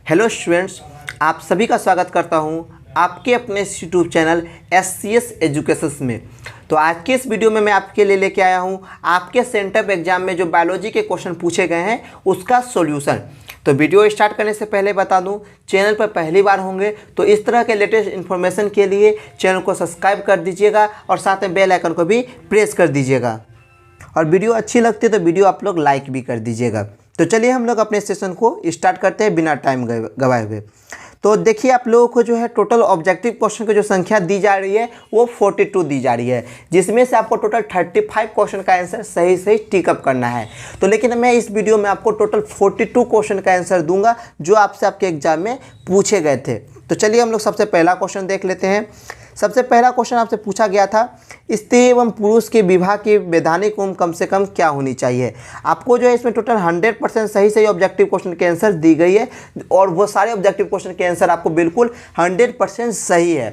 Hello students, आप सभी का स्वागत करता हूं आपके अपने यूट्यूब चैनल SCS एजुकेशंस में। तो आज के इस वीडियो में मैं आपके लिए लेके आया हूं आपके सेंटअप एग्जाम में जो बायोलॉजी के क्वेश्चन पूछे गए हैं उसका सॉल्यूशन। तो वीडियो स्टार्ट करने से पहले बता दूं, चैनल पर पहली बार होंगे तो इस तरह के लेटेस्ट इन्फॉर्मेशन के लिए चैनल को सब्सक्राइब कर दीजिएगा और साथ में बेल आइकन को भी प्रेस कर दीजिएगा। और वीडियो अच्छी लगती है तो वीडियो आप लोग लाइक भी कर दीजिएगा। तो चलिए हम लोग अपने सेशन को स्टार्ट करते हैं बिना टाइम गवाए हुए। तो देखिए, आप लोगों को जो है टोटल ऑब्जेक्टिव क्वेश्चन की जो संख्या दी जा रही है वो 42 दी जा रही है, जिसमें से आपको टोटल 35 क्वेश्चन का आंसर सही सही टिकअप करना है। तो लेकिन मैं इस वीडियो में आपको टोटल 42 क्वेश्चन का आंसर दूंगा जो आपसे आपके एग्जाम में पूछे गए थे। तो चलिए हम लोग सबसे पहला क्वेश्चन देख लेते हैं। सबसे पहला क्वेश्चन आपसे पूछा गया था, स्त्री एवं पुरुष के विवाह की वैधानिक उम्र कम से कम क्या होनी चाहिए। आपको जो है इसमें टोटल 100% सही सही ऑब्जेक्टिव क्वेश्चन के आंसर दी गई है और वो सारे ऑब्जेक्टिव क्वेश्चन के आंसर आपको बिल्कुल 100% सही है।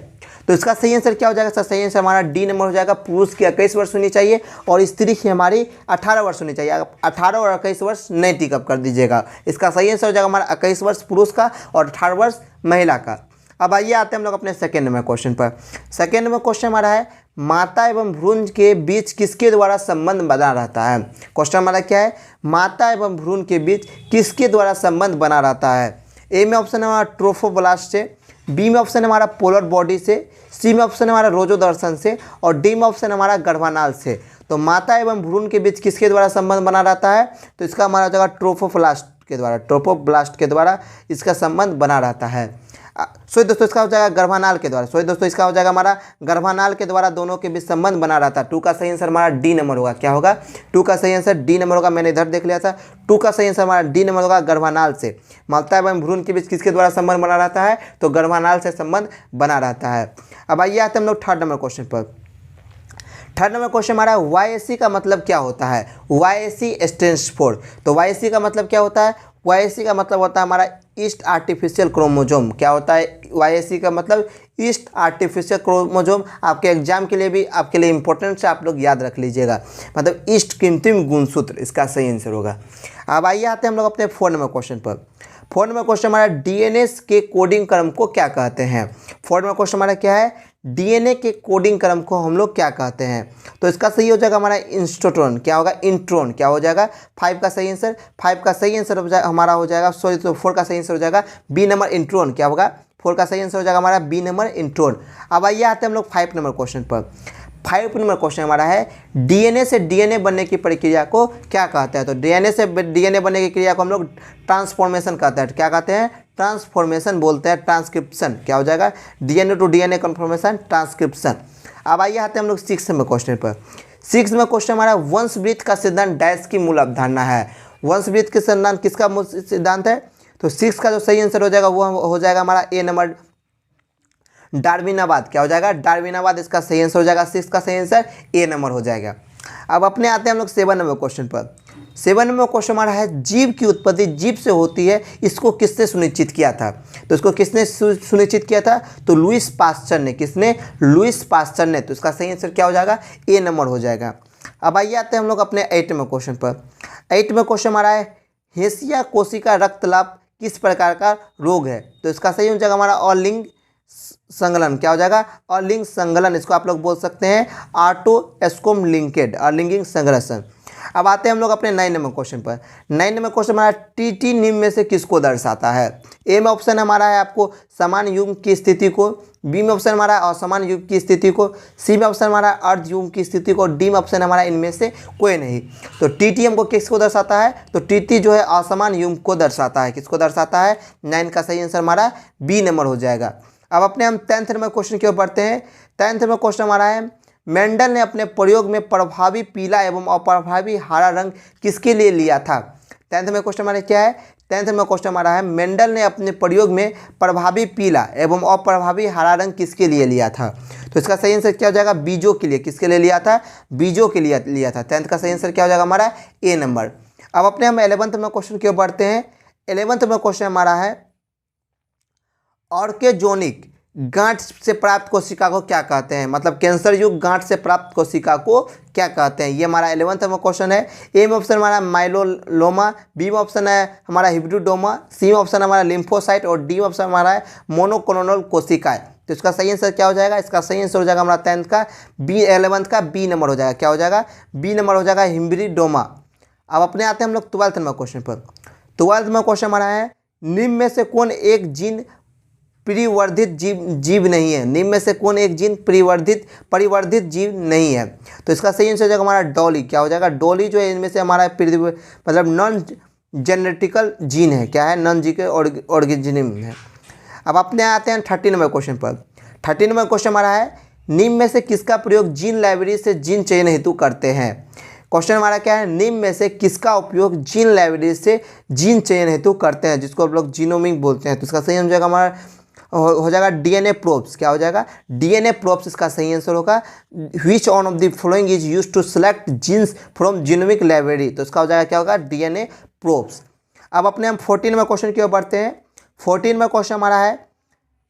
तो इसका सही आंसर क्या हो जाएगा? सर सही आंसर हमारा डी नंबर हो जाएगा। पुरुष की 21 वर्ष होनी चाहिए और स्त्री की हमारी 18 वर्ष होनी चाहिए। 18 और 21 वर्ष नहीं टिकअप कर दीजिएगा। इसका सही आंसर हो जाएगा हमारा 21 वर्ष पुरुष का और 18 वर्ष महिला का। अब आइए आते हैं हम लोग अपने सेकेंड नंबर क्वेश्चन पर। सेकेंड नंबर क्वेश्चन हमारा है, माता एवं भ्रूण के बीच किसके द्वारा संबंध बना रहता है। क्वेश्चन हमारा क्या है? माता एवं भ्रूण के बीच किसके द्वारा संबंध बना रहता है। ए में ऑप्शन है हमारा ट्रोफोब्लास्ट से, बी में ऑप्शन है हमारा पोलर बॉडी से, सी में ऑप्शन है हमारा रोजोदर्शन से और डी में ऑप्शन हमारा गर्भानाल से। तो माता एवं भ्रूण के बीच किसके द्वारा संबंध बना रहता है? तो इसका हमारा हो जाएगा ट्रोफोब्लास्ट के द्वारा इसका संबंध बना रहता है। सो दोस्तों इसका हो जाएगा गर्भानाल के द्वारा। सो दोस्तों इसका हो जाएगा हमारा गर्भानाल के द्वारा दोनों के बीच संबंध बना रहता है। 2 का सही आंसर हमारा डी नंबर होगा। क्या होगा? 2 का सही आंसर डी नंबर होगा। मैंने इधर देख लिया था। 2 का सही आंसर हमारा डी नंबर होगा, गर्भानाल से। माता एवं भ्रूण के बीच किसके द्वारा संबंध बना रहता है? तो गर्भानाल से संबंध बना रहता है। अब आइए आते हैं हम लोग थर्ड नंबर क्वेश्चन पर। थर्ड नंबर क्वेश्चन हमारा YAC का मतलब क्या होता है। YAC stands for. तो YAC का मतलब क्या होता है? YAC का मतलब होता है हमारा ईस्ट आर्टिफिशियल क्रोमोजोम। क्या होता है YAC का मतलब? Yeast artificial chromosome. आपके एग्जाम के लिए भी आपके लिए इंपॉर्टेंट है, आप लोग याद रख लीजिएगा। मतलब ईस्ट कृत्रिम गुणसूत्र इसका सही आंसर होगा। अब आइए आते हैं हम लोग अपने 4 नंबर क्वेश्चन पर। 4 नंबर क्वेश्चन हमारा DNA के कोडिंग क्रम को क्या कहते हैं। 4 नंबर क्वेश्चन हमारा क्या है? DNA के कोडिंग क्रम को हम लोग क्या कहते हैं। तो इसका सही हो जाएगा हमारा इंस्ट्रोट्रॉन। क्या होगा? इंट्रॉन। क्या हो जाएगा? 5 का सही आंसर। 5 का सही आंसर हमारा हो जाएगा, सॉरी तो 4 का सही आंसर हो जाएगा बी नंबर इंट्रॉन। क्या होगा? 4 का सही आंसर हो जाएगा हमारा बी नंबर इंट्रॉन। अब आइए आते हैं हम लोग 5 नंबर क्वेश्चन पर। 5 नंबर क्वेश्चन हमारा है, DNA से DNA बनने की प्रक्रिया को क्या कहते हैं। तो DNA से DNA बनने की क्रिया को हम लोग ट्रांसफॉर्मेशन कहते हैं। क्या कहते हैं? ट्रांसफॉर्मेशन बोलते हैं, ट्रांसक्रिप्शन। क्या हो जाएगा? DNA to DNA conformation, transcription. अब आइए आते हैं हम लोग 6 नंबर क्वेश्चन पर। 6 नंबर क्वेश्चन हमारा, वंशवृत्त का सिद्धांत डैश की मूल अवधारणा है। वंशवृत्त के सिद्धांत किसका मूल सिद्धांत है? तो 6 का जो सही आंसर हो जाएगा वो हो जाएगा हमारा ए नंबर डार्विनावाद। क्या हो जाएगा? डार्विनावाद इसका सही आंसर हो जाएगा। 6 का सही आंसर ए नंबर हो जाएगा। अब अपने आते हैं हम लोग 7 नंबर क्वेश्चन पर। 7 नंबर क्वेश्चन हमारा है, जीव की उत्पत्ति जीव से होती है, इसको किसने सुनिश्चित किया था। तो इसको किसने सुनिश्चित किया था? तो लुईस पास्चर ने। किसने? लुईस पास्चर ने। तो इसका सही आंसर क्या हो जाएगा? ए नंबर हो जाएगा। अब आइए आते हैं हम लोग अपने 8 नंबर क्वेश्चन पर। 8 नंबर क्वेश्चन हमारा है, हेसिया कोशिका रक्तलाप किस प्रकार का रोग है। तो इसका सही हो जाएगा हमारा अलिंग संगलन। क्या हो जाएगा? अलिंग संगलन। इसको आप लोग बोल सकते हैं ऑटोएस्कोम लिंकेड, अलिंगिक संग्रसन। अब आते हैं हम लोग अपने 9 नंबर क्वेश्चन पर। 9 नंबर क्वेश्चन हमारा, टीटी निम्न में से किसको दर्शाता है। ए में ऑप्शन हमारा है आपको समान युग्म की स्थिति को, बी में ऑप्शन हमारा असमान युग्म की स्थिति को, सी में ऑप्शन हमारा अर्ध युग्म की स्थिति को, डी में ऑप्शन हमारा इनमें से कोई नहीं। तो टीटी हमको किसको दर्शाता है? तो टीटी जो है असमान युग्म को दर्शाता है। किसको दर्शाता है? 9 का सही आंसर हमारा बी नंबर हो जाएगा। अब अपने हम 10th नंबर क्वेश्चन की ओर बढ़ते हैं। 10th नंबर क्वेश्चन हमारा है, मेंडल ने अपने प्रयोग में प्रभावी पीला एवं अप्रभावी हरा रंग किसके लिए लिया था। 10th में क्वेश्चन हमारा क्या है? 10th में क्वेश्चन हमारा है, मेंडल ने अपने प्रयोग में प्रभावी पीला एवं अप्रभावी हरा रंग किसके लिए लिया था। तो इसका सही आंसर क्या हो जाएगा? बीजों के लिए। किसके लिए लिया था? बीजों के लिए लिया था। 10th का सही आंसर क्या हो जाएगा हमारा? ए नंबर। अब अपने हम 11th में क्वेश्चन की ओर बढ़ते हैं। 11th में क्वेश्चन हमारा है, ऑर्केजोनिक गांठ से प्राप्त कोशिका को क्या कहते हैं, मतलब कैंसर युक्त गांठ से प्राप्त कोशिका को क्या कहते हैं। ये हमारा 11th में क्वेश्चन है। ए में ऑप्शन हमारा माइलोलोमा, बी में ऑप्शन है हमारा हिब्रिडोमा, सी में ऑप्शन हमारा लिम्फोसाइट और डी में ऑप्शन हमारा है मोनोक्लोनल कोशिकाएं। तो इसका सही आंसर क्या हो जाएगा, इसका सही आंसर हो जाएगा हमारा 10th का 11th का बी नंबर हो जाएगा। क्या हो जाएगा, बी नंबर हो जाएगा हिब्रिडोमा। अब अपने आते हैं हम लोग 12th में क्वेश्चन पर। 12th में क्वेश्चन हमारा है निम्न में से कौन एक जीन परिवर्धित जीव नहीं है। निम्न में से कौन एक जीन परिवर्धित जीव नहीं है। तो इसका सही आंसर हो जाएगा हमारा डॉली। क्या हो जाएगा, डॉली जो है इनमें से हमारा मतलब नॉन जेनेटिकल जीन है। क्या है, नॉन जी के ऑर्गेनिज्म है। अब अपने आते हैं 13 नंबर क्वेश्चन पर। 13 नंबर क्वेश्चन हमारा है निम्न में से किसका प्रयोग जीन लाइब्रेरी से जीन चयन हेतु करते हैं। क्वेश्चन हमारा क्या है, निम्न में से किसका उपयोग जीन लाइब्रेरी से जीन चयन हेतु करते हैं, जिसको हम लोग जीनोमिक बोलते हैं। तो इसका सही हो जाएगा हमारा हो जाएगा डीएनए प्रोब्स। क्या हो जाएगा, डीएनए प्रोब्स इसका सही आंसर होगा। Which one of the following is used to select genes from genomic library. तो इसका हो जाएगा क्या होगा, डीएनए प्रोब्स। अब अपने हम 14 में क्वेश्चन की ओर बढ़ते हैं। 14 में क्वेश्चन हमारा है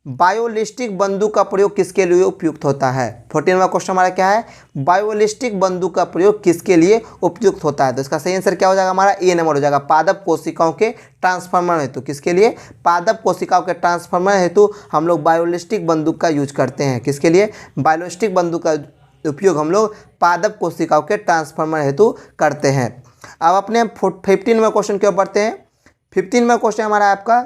बायोलिस्टिक बंदूक का प्रयोग किसके लिए उपयुक्त होता है। 14वां क्वेश्चन हमारा क्या है, बायोलिस्टिक बंदूक का प्रयोग किसके लिए उपयुक्त होता है। तो इसका सही आंसर क्या हो जाएगा, हमारा ए नंबर हो जाएगा, पादप कोशिकाओं के ट्रांसफार्मर हेतु। किसके लिए, पादप कोशिकाओं के ट्रांसफार्मर हेतु हम लोग बायोलिस्टिक बंदूक का यूज करते हैं। किसके लिए, बायोलिस्टिक बंदूक का उपयोग हम लोग पादप कोशिकाओं के ट्रांसफार्मर हेतु करते हैं। अब अपने 15वें क्वेश्चन की ओर बढ़ते हैं। 15वां क्वेश्चन हमारा आपका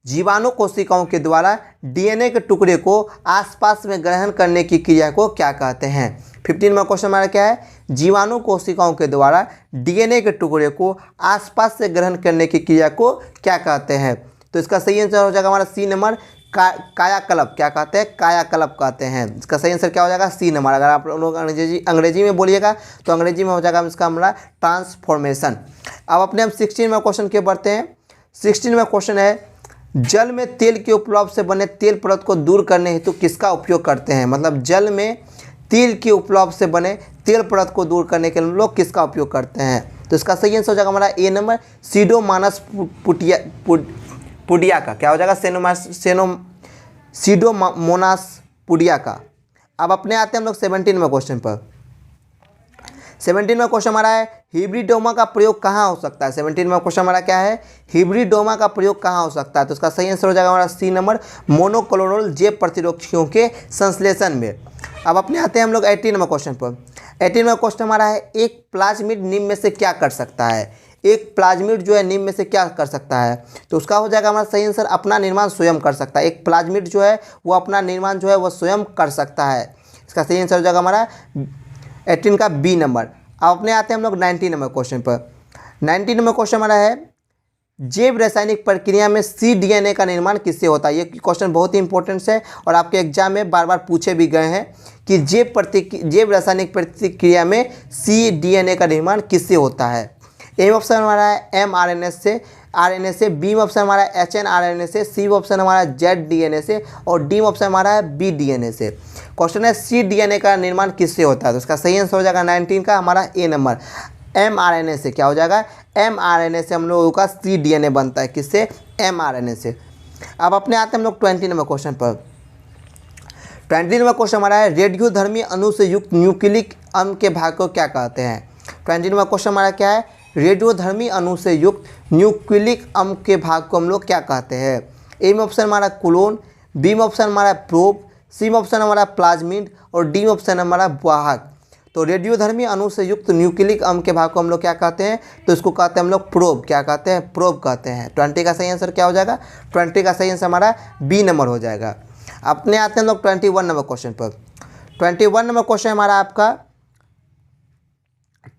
जीवाणु कोशिकाओं के द्वारा डीएनए के टुकड़े को आसपास में ग्रहण करने की क्रिया को क्या कहते हैं। 15वां क्वेश्चन हमारा क्या है, जीवाणु कोशिकाओं के द्वारा डीएनए के टुकड़े को आसपास से ग्रहण करने की क्रिया को क्या कहते हैं। तो इसका सही आंसर हो जाएगा हमारा सी नंबर, कायाकल्प। क्या कहते हैं, कायाकल्प कहते हैं। इसका सही आंसर क्या हो जाएगा, सी नंबर। अगर आप लोग अंग्रेजी में बोलिएगा तो अंग्रेजी में हो जाएगा इसका हमारा ट्रांसफॉर्मेशन। अब अपने हम 16वें क्वेश्चन के बढ़ते हैं। 16वां क्वेश्चन है जल में तेल के उपलब्ध से बने तेल परत को दूर करने हेतु किसका उपयोग करते हैं। मतलब जल में तेल के उपलब्ध से बने तेल परत को दूर करने के लिए लोग किसका उपयोग करते हैं। तो इसका सही आंसर हो जाएगा हमारा ए नंबर, सीडोमोनास पुडिया का। क्या हो जाएगा, सीडोमोनास पुडिया का। अब अपने आते हैं हम लोग 17वें क्वेश्चन पर। 17वां क्वेश्चन हमारा है हिब्रिडोमा का प्रयोग कहाँ हो सकता है। 17वां क्वेश्चन हमारा क्या है, हिब्रिडोमा का प्रयोग कहाँ हो सकता है। तो उसका सही आंसर हो जाएगा हमारा सी नंबर, मोनोक्लोनल जैव प्रतिरोधियों के संश्लेषण में। अब अपने आते हैं हम लोग 18वें क्वेश्चन पर। 18वां क्वेश्चन हमारा है एक प्लाज्मिड निम्न में से क्या कर सकता है। एक प्लाज्मिड जो है निम्न में से क्या कर सकता है। तो उसका हो जाएगा हमारा सही आंसर, अपना निर्माण स्वयं कर सकता है। एक प्लाज्मिड जो है वो अपना निर्माण जो है वो स्वयं कर सकता है। इसका सही आंसर हो जाएगा हमारा 18 का बी नंबर। अब अपने आते हैं हम लोग 19 नंबर क्वेश्चन पर। 19 नंबर क्वेश्चन हमारा है जैव रासायनिक प्रक्रिया में cDNA का निर्माण किससे होता है। ये क्वेश्चन बहुत ही इंपॉर्टेंट है और आपके एग्जाम में बार बार पूछे भी गए हैं कि जैव रासायनिक प्रतिक्रिया में cDNA का निर्माण किससे होता है। ए ऑप्शन हमारा है mRNA से, RNA से, बी ऑप्शन हमारा HNRNA से, सी ऑप्शन हमारा ZDNA से और डी ऑप्शन हमारा है BDNA से। क्वेश्चन है cDNA का निर्माण किससे होता है। तो इसका सही आंसर हो जाएगा 19 का हमारा ए नंबर, mRNA से। क्या हो जाएगा, mRNA से हम लोगों का cDNA बनता है। किससे, mRNA से। अब अपने आते हैं हम लोग 20 नंबर क्वेश्चन पर। 20 नंबर क्वेश्चन हमारा है रेडियोधर्मी अणु से युक्त न्यूक्लिक अम्ल के भाग को क्या कहते हैं। 20 नंबर क्वेश्चन हमारा क्या है, रेडियोधर्मी अणु से युक्त न्यूक्लिक अम्ल के भाग को हम लोग क्या कहते हैं। ए में ऑप्शन हमारा कोलोन, बी में ऑप्शन हमारा प्रोब, सी में ऑप्शन हमारा प्लाज्मिड और डी में ऑप्शन हमारा वाहक। तो रेडियोधर्मी अणु से युक्त न्यूक्लिक अम्ल के भाग को हम लोग क्या कहते हैं। तो इसको कहते हैं हम लोग प्रोब। क्या कहते हैं, प्रोब कहते हैं। 20 का सही आंसर क्या हो जाएगा, 20 का सही आंसर हमारा बी नंबर हो जाएगा। अपने आते हैं लोग 21 नंबर क्वेश्चन पर। 21 नंबर क्वेश्चन हमारा आपका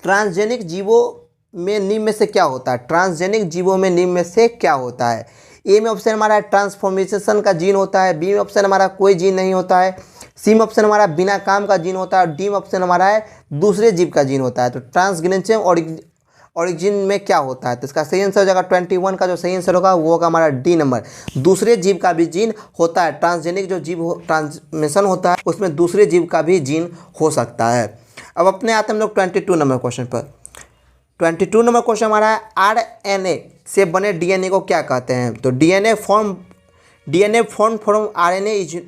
ट्रांसजेनिक जीवों में निम्न में से क्या होता है। ट्रांसजेनिक जीवों में निम्न में से क्या होता है। ए में ऑप्शन हमारा ट्रांसफॉर्मेशन का जीन होता है, बी में ऑप्शन हमारा कोई जीन नहीं होता है, सी में ऑप्शन हमारा बिना काम का जीन होता है और डी में ऑप्शन हमारा है दूसरे जीव का जीन होता है। तो ट्रांसजेनिक ऑरिजिन में क्या होता है। तो इसका सही आंसर हो जाएगा 21 का जो सही आंसर होगा वो होगा हमारा डी नंबर, दूसरे जीव का भी जीन होता है। ट्रांसजेनिक जो जीव ट्रांसमिशन होता है उसमें दूसरे जीव का भी जीन हो सकता है। अब अपने आते हैं हम लोग 22 नंबर क्वेश्चन पर। 22 नंबर क्वेश्चन हमारा है आरएनए से बने डीएनए को क्या कहते हैं। तो DNA form from RNA is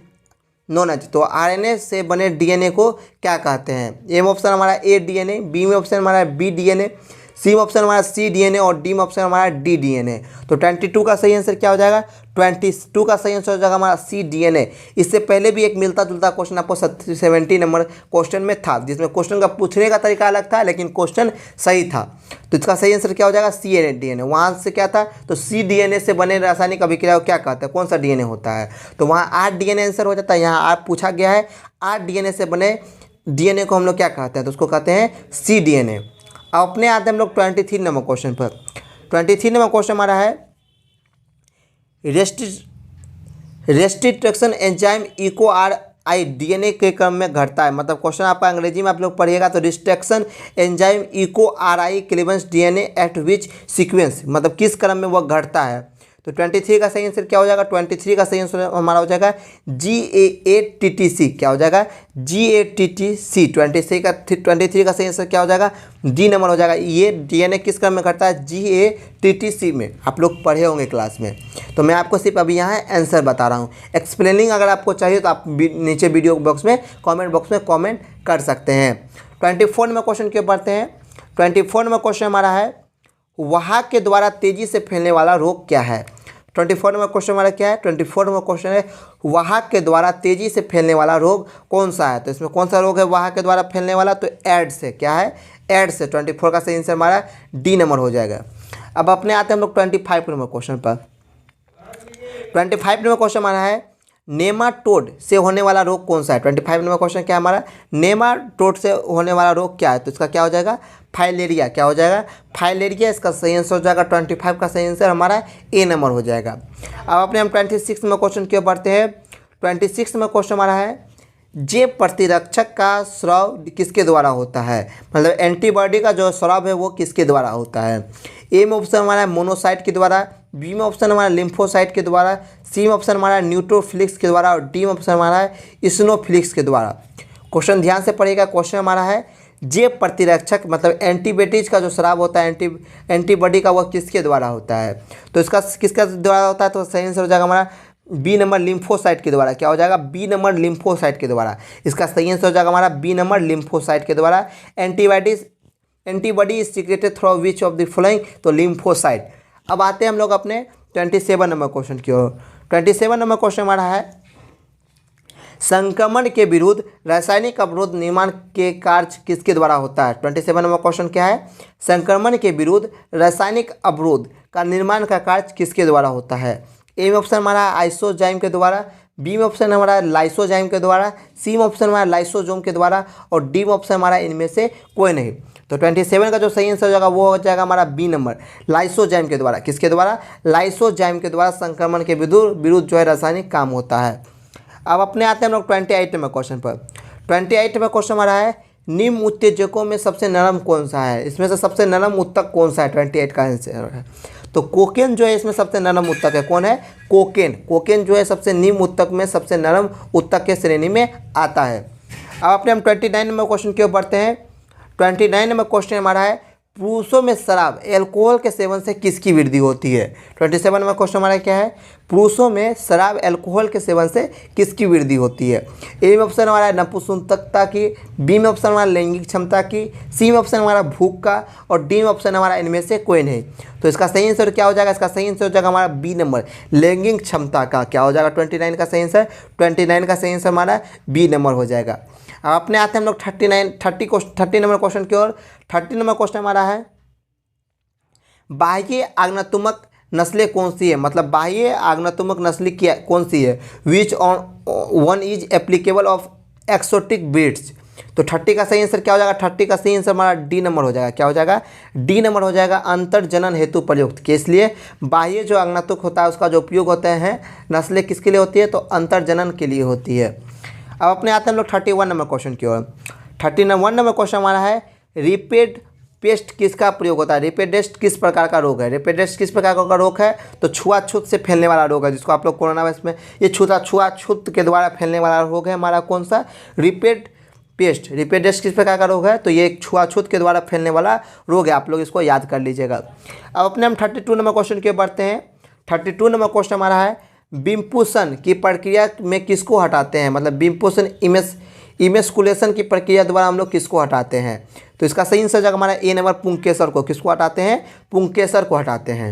known as, तो आरएनए से बने डीएनए को क्या कहते हैं? ए में ऑप्शन हमारा ए डीएनए, बी में ऑप्शन हमारा बी डीएनए, सी में ऑप्शन हमारा सी डीएनए और डी में ऑप्शन हमारा डी डीएनए। तो 22 का सही आंसर क्या हो जाएगा? 22 का सही आंसर हो जाएगा हमारा सी डीएनए। इससे पहले भी एक मिलता जुलता क्वेश्चन आपको 70 नंबर क्वेश्चन में था, जिसमें क्वेश्चन का पूछने का तरीका अलग था लेकिन क्वेश्चन सही था। तो इसका सही आंसर क्या हो जाएगा? सी डीएनए। वहाँ से क्या था? तो सी डीएनए से बने रासायनिक अभिक्रिया को क्या कहते हैं? कौन सा डीएनए होता है? तो वहाँ 8 डीएनए आंसर हो जाता है। यहाँ आप पूछा गया है 8 डीएनए से बने डीएनए को हम लोग क्या कहते हैं? तो उसको कहते हैं सी डीएनए। अब अपने आते हैं हम लोग 23 नंबर क्वेश्चन पर। 23 नंबर क्वेश्चन हमारा है restriction enzyme eco R I DNA के क्रम में घटता है। मतलब क्वेश्चन आपका अंग्रेजी में आप लोग पढ़िएगा तो restriction enzyme eco R I cleaves DNA at which sequence, मतलब किस क्रम में वह घटता है। तो 23 का सही आंसर क्या हो जाएगा? 23 का सही आंसर हमारा हो जाएगा GATTC। क्या हो जाएगा? GATTC। 23 का सही आंसर क्या हो जाएगा? डी नंबर हो जाएगा। ये डीएनए किस क्रम में घटता है? GATTC में। आप लोग पढ़े होंगे क्लास में, तो मैं आपको सिर्फ अभी यहाँ आंसर बता रहा हूँ। एक्सप्लेनिंग अगर आपको चाहिए तो आप नीचे वीडियो बॉक्स में कॉमेंट बॉक्स में कॉमेंट कर सकते हैं। 24 नंबर क्वेश्चन के बढ़ते हैं। 24 नंबर क्वेश्चन हमारा है वाहक के द्वारा तेजी से फैलने वाला रोग क्या है? 24 नंबर क्वेश्चन हमारा क्या है? 24 नंबर क्वेश्चन है वाहक के द्वारा तेजी से फैलने वाला रोग कौन सा है? तो इसमें कौन सा रोग है वाहक के द्वारा फैलने वाला? तो एड्स है। क्या है? एड्स है। 24 का सही आंसर हमारा डी नंबर हो जाएगा। अब अपने आते हैं हम लोग 25 नंबर क्वेश्चन पर। 25 नंबर क्वेश्चन हमारा है नेमाटोड से होने वाला रोग कौन सा है? 25 नंबर क्वेश्चन क्या है हमारा? नेमाटोड से होने वाला रोग क्या है? तो इसका क्या हो जाएगा? फाइलेरिया। क्या हो जाएगा? फाइलेरिया। इसका सही आंसर हो जाएगा 25 का सही आंसर हमारा ए नंबर हो जाएगा। अब अपने हम 26 नंबर क्वेश्चन की ओर बढ़ते हैं। 26 नंबर क्वेश्चन हमारा है जे प्रतिरक्षक का स्राव किसके द्वारा होता है? मतलब एंटीबॉडी का जो स्राव है वो किसके द्वारा होता है? ए में ऑप्शन हमारा मोनोसाइट के द्वारा, बी में ऑप्शन हमारा लिम्फोसाइट के द्वारा, सी में ऑप्शन हमारा न्यूट्रोफिलिक्स के द्वारा और डी में ऑप्शन हमारा है इस्नोफिलिक्स के द्वारा। क्वेश्चन ध्यान से पढ़िएगा। क्वेश्चन हमारा है जे प्रतिरक्षक मतलब एंटीबॉडीज का जो स्राव होता है एंटीबॉडी का वह किसके द्वारा होता है? तो इसका किसका द्वारा होता है? तो सही आंसर हो जाएगा हमारा बी नंबर लिम्फोसाइट के द्वारा। क्या हो जाएगा? बी नंबर लिम्फोसाइट के द्वारा। इसका सही आंसर हो जाएगा हमारा बी नंबर लिम्फोसाइट के द्वारा। Antibody is secreted through which of the following? तो लिम्फोसाइट। अब आते हैं हम लोग अपने 27 नंबर क्वेश्चन की ओर। 27 नंबर क्वेश्चन हमारा है संक्रमण के विरुद्ध रासायनिक अवरोध निर्माण के कार्य किसके द्वारा होता है? 27 नंबर क्वेश्चन क्या है? संक्रमण के विरुद्ध रासायनिक अवरोध का निर्माण का कार्य किसके द्वारा होता है? ए में ऑप्शन हमारा आइसोजाइम के द्वारा, बी में ऑप्शन हमारा लाइसोजाइम के द्वारा, सी में ऑप्शन हमारा लाइसोजोम के द्वारा और डी में ऑप्शन हमारा इनमें से कोई नहीं। तो 27 का जो सही आंसर हो जाएगा वो हो जाएगा हमारा बी नंबर लाइसोजाइम के द्वारा। किसके द्वारा? लाइसोजाइम के द्वारा संक्रमण के विरुद्ध जो है रासायनिक काम होता है। अब अपने आते हैं हम लोग 28 नंबर क्वेश्चन पर। 28 नंबर क्वेश्चन हमारा है निम्न उत्तेजकों में सबसे नरम कौन सा है? इसमें से सबसे नरम उत्तक कौन सा है? 28 का आंसर है तो कोकेन जो है इसमें सबसे नरम उत्तक है। कौन है? कोकेन। कोकेन जो है सबसे निम्न उत्तक में सबसे नरम उत्तक के श्रेणी में आता है। अब अपने हम 29 नंबर क्वेश्चन की ओर बढ़ते हैं। 29 नंबर क्वेश्चन हमारा है पुरुषों में शराब एल्कोहल के सेवन से किसकी वृद्धि होती है? 27 नंबर क्वेश्चन हमारा क्या है? पुरुषों में शराब एल्कोहल के सेवन से किसकी वृद्धि होती है? ए में ऑप्शन हमारा नपुंसकता की, बी में ऑप्शन हमारा लैंगिक क्षमता की, सी में ऑप्शन हमारा भूख का और डी में ऑप्शन हमारा इनमें से कोई नहीं। तो इसका सही आंसर क्या हो जाएगा? इसका सही आंसर हो जाएगा हमारा बी नंबर लैंगिक क्षमता का। क्या हो जाएगा 29 का सही आंसर? 29 का सही आंसर हमारा बी नंबर हो जाएगा। अब अपने आते हैं हम लोग 30 नंबर क्वेश्चन की ओर। 30 नंबर क्वेश्चन हमारा है बाह्य आग्नात्मक नस्लें कौन सी है? मतलब बाह्य आग्नात्मक नस्ल क्या कौन सी है? Which one is applicable of exotic breeds? तो 30 का सही आंसर क्या हो जाएगा? 30 का सही आंसर हमारा डी नंबर हो जाएगा। क्या हो जाएगा? डी नंबर हो जाएगा अंतर्जनन हेतु प्रयुक्त के। इसलिए बाह्य जो आग्नात्मक होता है उसका जो उपयोग होते हैं नस्लें किसके लिए होती है? तो अंतर्जनन के लिए होती है। अब अपने आते हैं हम लोग 31 नंबर क्वेश्चन की ओर। 31 नंबर क्वेश्चन हमारा है रिपेड पेस्ट किसका प्रयोग होता है? रेपेडेस्ट किस प्रकार का रोग है? रेपेडेस्ट किस प्रकार का रोग है? तो छुआछूत से फैलने वाला रोग है, जिसको आप लोग कोरोना वायरस में ये छुआछूत के द्वारा फैलने वाला रोग है हमारा। कौन सा? रिपेडेस्ट। रिपेडेस्ट किस प्रकार का रोग है? तो ये एक छुआछूत के द्वारा फैलने वाला रोग है। आप लोग इसको याद कर लीजिएगा। अब अपने हम 32 नंबर क्वेश्चन के बढ़ते हैं। 32 नंबर क्वेश्चन हमारा है विम्पोषण की प्रक्रिया में किसको हटाते हैं, मतलब विम्पोषण इमेस्कुलेशन की प्रक्रिया द्वारा हम लोग किसको हटाते हैं। तो इसका सही आंसर जाएगा हमारा ए नंबर, पुंकेसर को। किसको हटाते हैं, पुंकेसर को हटाते हैं।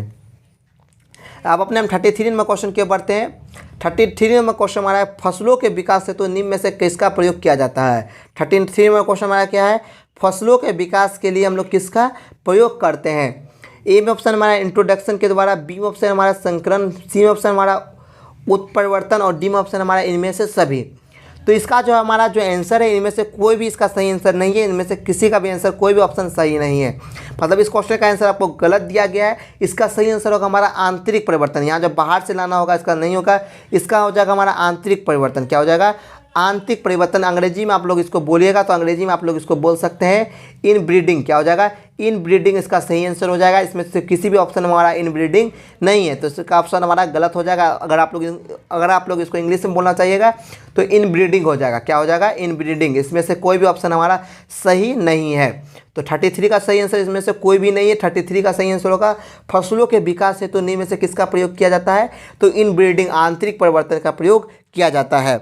अब अपने हम 33 नंबर क्वेश्चन के बढ़ते हैं। 33 नंबर क्वेश्चन हमारा है, फसलों के विकास से तो निम्न में से किसका प्रयोग किया जाता है। 33 नंबर क्वेश्चन हमारा क्या है, फसलों के विकास के लिए हम लोग किसका प्रयोग करते हैं। ए में ऑप्शन हमारा इंट्रोडक्शन के द्वारा, बी में ऑप्शन हमारा संकरण, सी में ऑप्शन हमारा उत्परिवर्तन और डी में ऑप्शन हमारा इनमें से सभी। तो इसका जो हमारा जो आंसर है, इनमें से कोई भी इसका सही आंसर नहीं है। इनमें से किसी का भी आंसर, कोई भी ऑप्शन सही नहीं है। मतलब इस क्वेश्चन का आंसर आपको गलत दिया गया है। इसका सही आंसर होगा हमारा आंतरिक परिवर्तन। यहाँ जो बाहर से लाना होगा इसका नहीं होगा, इसका हो जाएगा हमारा आंतरिक परिवर्तन। क्या हो जाएगा, आंतरिक परिवर्तन। अंग्रेजी में आप लोग इसको बोलिएगा तो अंग्रेजी में आप लोग इसको बोल सकते हैं इन ब्रीडिंग। क्या हो जाएगा, इन ब्रीडिंग इसका सही आंसर हो जाएगा। इसमें से किसी भी ऑप्शन में हमारा इन ब्रीडिंग नहीं है, तो इसका ऑप्शन हमारा गलत हो जाएगा। अगर आप लोग इसको इंग्लिश में बोलना चाहिएगा तो इन ब्रीडिंग हो जाएगा। क्या हो जाएगा, इन ब्रीडिंग। इसमें से कोई भी ऑप्शन हमारा सही नहीं है। तो 33 का सही आंसर इसमें से कोई भी नहीं है। 33 का सही आंसर होगा, फसलों के विकास हेतु निम्न में से किसका प्रयोग किया जाता है, तो इन ब्रीडिंग, आंतरिक परिवर्तन का प्रयोग किया जाता है।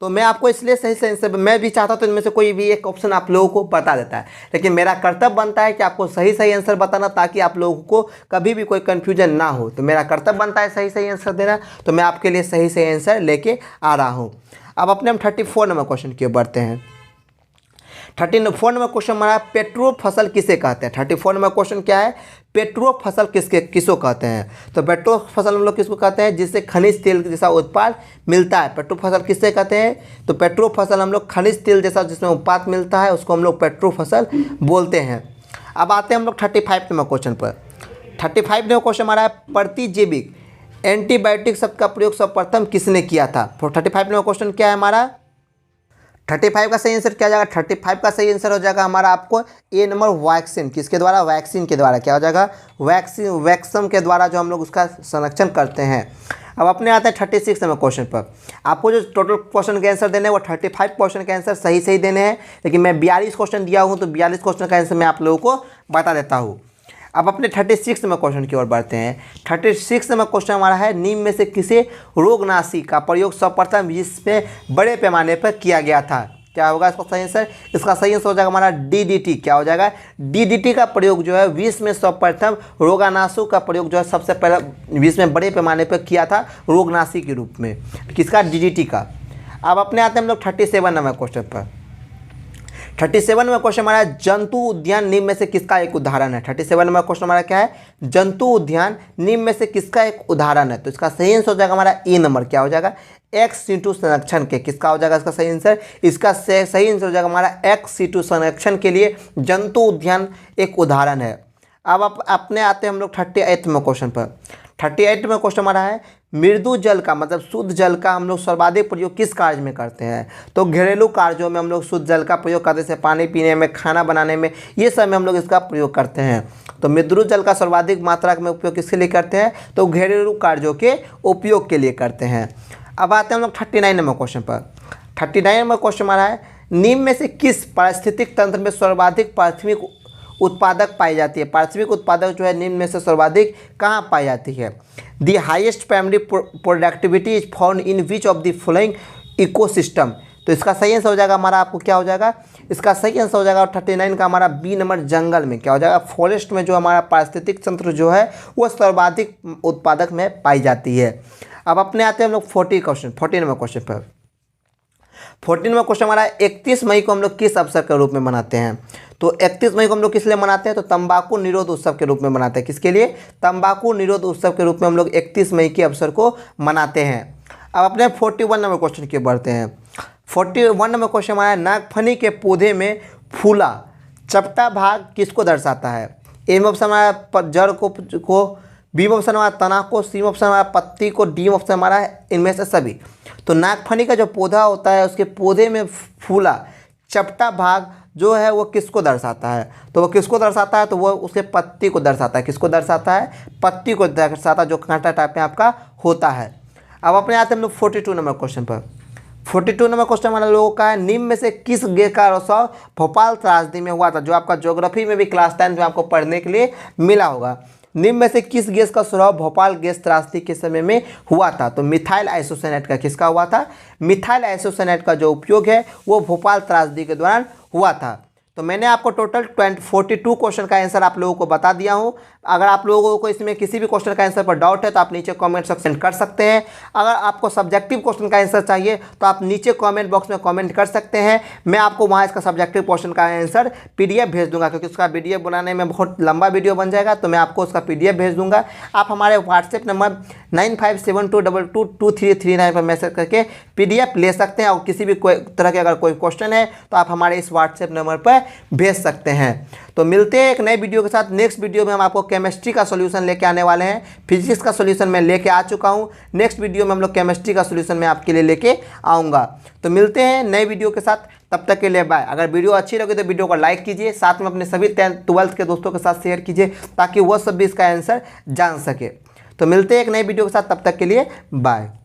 तो मैं आपको इसलिए सही आंसर, मैं भी चाहता तो इनमें से कोई भी एक ऑप्शन आप लोगों को बता देता है, लेकिन मेरा कर्तव्य बनता है कि आपको सही आंसर बताना, ताकि आप लोगों को कभी भी कोई कन्फ्यूजन ना हो। तो मेरा कर्तव्य बनता है सही आंसर देना, तो मैं आपके लिए सही आंसर लेके आ रहा हूँ। अब अपने हम 34 नंबर क्वेश्चन की ओर बढ़ते हैं। 34 नंबर क्वेश्चन हमारा, पेट्रो फसल किसे कहते हैं। 34 नंबर क्वेश्चन क्या है, पेट्रो फसल किसको कहते हैं। तो पेट्रो फसल हम लोग किसको कहते हैं, जिससे खनिज तेल जैसा उत्पाद मिलता है। पेट्रो फसल किससे कहते हैं, तो पेट्रो फसल हम लोग खनिज तेल जैसा जिसमें उत्पाद मिलता है उसको हम लोग पेट्रो फसल बोलते हैं। अब आते हैं हम लोग 35 नंबर क्वेश्चन पर। 35 नंबर क्वेश्चन हमारा है, प्रतिजैविक एंटीबायोटिक शब्द का प्रयोग सर्वप्रथम किसने किया था। 35 नंबर क्वेश्चन क्या है हमारा, 35 का सही आंसर क्या जाएगा, 35 का सही आंसर हो जाएगा हमारा आपको ए नंबर, वैक्सीन। किसके द्वारा, वैक्सीन के द्वारा। क्या हो जाएगा, वैक्सीन के द्वारा जो हम लोग उसका संरक्षण करते हैं। अब अपने आते हैं 36 नंबर क्वेश्चन पर। आपको जो टोटल क्वेश्चन के आंसर देने हैं वो 35 क्वेश्चन के आंसर सही देने हैं, लेकिन मैं 42 क्वेश्चन दिया हूँ तो 42 क्वेश्चन का आंसर मैं आप लोगों को बता देता हूँ। अब अपने 36 नंबर क्वेश्चन की ओर बढ़ते हैं। 36 नंबर क्वेश्चन हमारा है, निम्न में से किसे रोगनाशी का प्रयोग सर्वप्रथम जिसमें बड़े पैमाने पर किया गया था। क्या होगा इसका सही आंसर, इसका सही आंसर हो जाएगा हमारा DDT। क्या हो जाएगा, DDT का प्रयोग जो है विश्व में सर्वप्रथम रोगानाशु का प्रयोग जो है सबसे पहले विश्व में बड़े पैमाने पर किया था रोगनाशी के रूप में। किसका, DDT का। अब अपने आते हैं हम लोग 37 नंबर क्वेश्चन पर। 37 नंबर क्वेश्चन हमारा, जंतु उद्यान निम्न में से किसका एक उदाहरण है। 37 नंबर क्वेश्चन हमारा क्या है, जंतु उद्यान निम्न में से किसका एक उदाहरण है। तो इसका सही आंसर हो जाएगा हमारा ए नंबर। क्या हो जाएगा, एक्स सीटू संरक्षण के। किसका हो जाएगा इसका सही आंसर, इसका सही आंसर हो जाएगा हमारा एक्स सीटू संरक्षण के लिए जंतु उद्यान एक उदाहरण है। अब अपने आते हैं हम लोग 38 में क्वेश्चन पर। 38 में क्वेश्चन हमारा है, मृदु जल का मतलब शुद्ध जल का हम लोग सर्वाधिक प्रयोग किस कार्य में करते हैं। तो घरेलू कार्यों में हम लोग शुद्ध जल का प्रयोग करते हैं, जैसे पानी पीने में, खाना बनाने में, ये सब में हम लोग इसका प्रयोग करते हैं। तो मृदु जल का सर्वाधिक मात्रा में उपयोग किसके लिए करते हैं, तो घरेलू कार्यों के उपयोग के लिए करते हैं। अब आते हैं हम लोग 39 नंबर क्वेश्चन पर। 39 नंबर क्वेश्चन हमारा है, निम्न में से किस पारिस्थितिक तंत्र में सर्वाधिक प्राथमिक उत्पादक पाई जाती है। पारिस्थितिक उत्पादक जो है निम्न में से सर्वाधिक कहाँ पाई जाती है। The highest primary productivity is found in which of the following ecosystem. तो इसका सही आंसर हो जाएगा हमारा, आपको क्या हो जाएगा, इसका सही आंसर हो जाएगा 39 का हमारा बी नंबर, जंगल में। क्या हो जाएगा, फॉरेस्ट में जो हमारा पारिस्थितिक तंत्र जो है वो सर्वाधिक उत्पादक में पाई जाती है। अब अपने आते हैं हम लोग 40 नंबर क्वेश्चन पर। 14 नंबर क्वेश्चन हमारा 31 मई को हम लोग किस अवसर के रूप में मनाते हैं। तो 31 मई को हम लोग किस लिए मनाते हैं, तो तंबाकू निरोध उत्सव के रूप में मनाते हैं। किसके लिए, तंबाकू निरोध उत्सव के रूप में हम लोग 31 मई के अवसर को मनाते हैं। अब अपने 41 नंबर क्वेश्चन की बढ़ते हैं। 41 नंबर क्वेश्चन हमारा, नागफनी के पौधे में फूला चपटा भाग किसको दर्शाता है। ए में ऑप्शन हमारा जड़ को, बी में ऑप्शन हमारा तना को, सी में ऑप्शन हमारा पत्ती को, डी में ऑप्शन हमारा इनमें से सभी। तो नागफनी का जो पौधा होता है उसके पौधे में फूला चपटा भाग जो है वो किसको दर्शाता है। तो वो किसको दर्शाता है, तो वो उसके पत्ती को दर्शाता है। किसको दर्शाता है, पत्ती को दर्शाता है, जो कांटा टाइप में आपका होता है। अब अपने आते हैं हम लोग 42 नंबर क्वेश्चन पर। 42 नंबर क्वेश्चन हमारा लोगों का है, निम्न में से किस गैस का आविष्कार भोपाल त्रासदी में हुआ था। जो आपका ज्योग्राफी में भी क्लास 10 में आपको पढ़ने के लिए मिला होगा। निम्न में से किस गैस का स्राव भोपाल गैस त्रासदी के समय में हुआ था? तो मिथाइल आइसोसाइनेट का किसका हुआ था? मिथाइल आइसोसाइनेट का जो उपयोग है वो भोपाल त्रासदी के दौरान हुआ था। तो मैंने आपको टोटल 42 क्वेश्चन का आंसर आप लोगों को बता दिया हूं। अगर आप लोगों को इसमें किसी भी क्वेश्चन का आंसर पर डाउट है तो आप नीचे कमेंट सेक्शन कर सकते हैं। अगर आपको सब्जेक्टिव क्वेश्चन का आंसर चाहिए तो आप नीचे कमेंट बॉक्स में कमेंट कर सकते हैं। मैं आपको वहां इसका सब्जेक्टिव क्वेश्चन का आंसर पीडीएफ भेज दूंगा, क्योंकि उसका पीडीएफ बनाने में बहुत लंबा वीडियो बन जाएगा, तो मैं आपको उसका पीडीएफ भेज दूंगा। आप हमारे व्हाट्सएप नंबर 9572222339 पर मैसेज करके पीडीएफ ले सकते हैं, और किसी भी तरह के अगर कोई क्वेश्चन है तो आप हमारे इस व्हाट्सएप नंबर पर भेज सकते हैं। तो मिलते हैं एक नए वीडियो के साथ। नेक्स्ट वीडियो में हम आपको केमिस्ट्री का सॉल्यूशन लेके आने वाले हैं। फिजिक्स का सॉल्यूशन मैं लेके आ चुका हूं। नेक्स्ट वीडियो में हम लोग केमिस्ट्री का सॉल्यूशन मैं आपके लिए लेके आऊँगा। तो मिलते हैं नए वीडियो के साथ, तब तक के लिए बाय। अगर वीडियो अच्छी लगे तो वीडियो को लाइक कीजिए, साथ में अपने सभी 10th-12th के दोस्तों के साथ शेयर कीजिए, ताकि वह सब भी इसका आंसर जान सके। तो मिलते हैं एक नए वीडियो के साथ, तब तक के लिए बाय।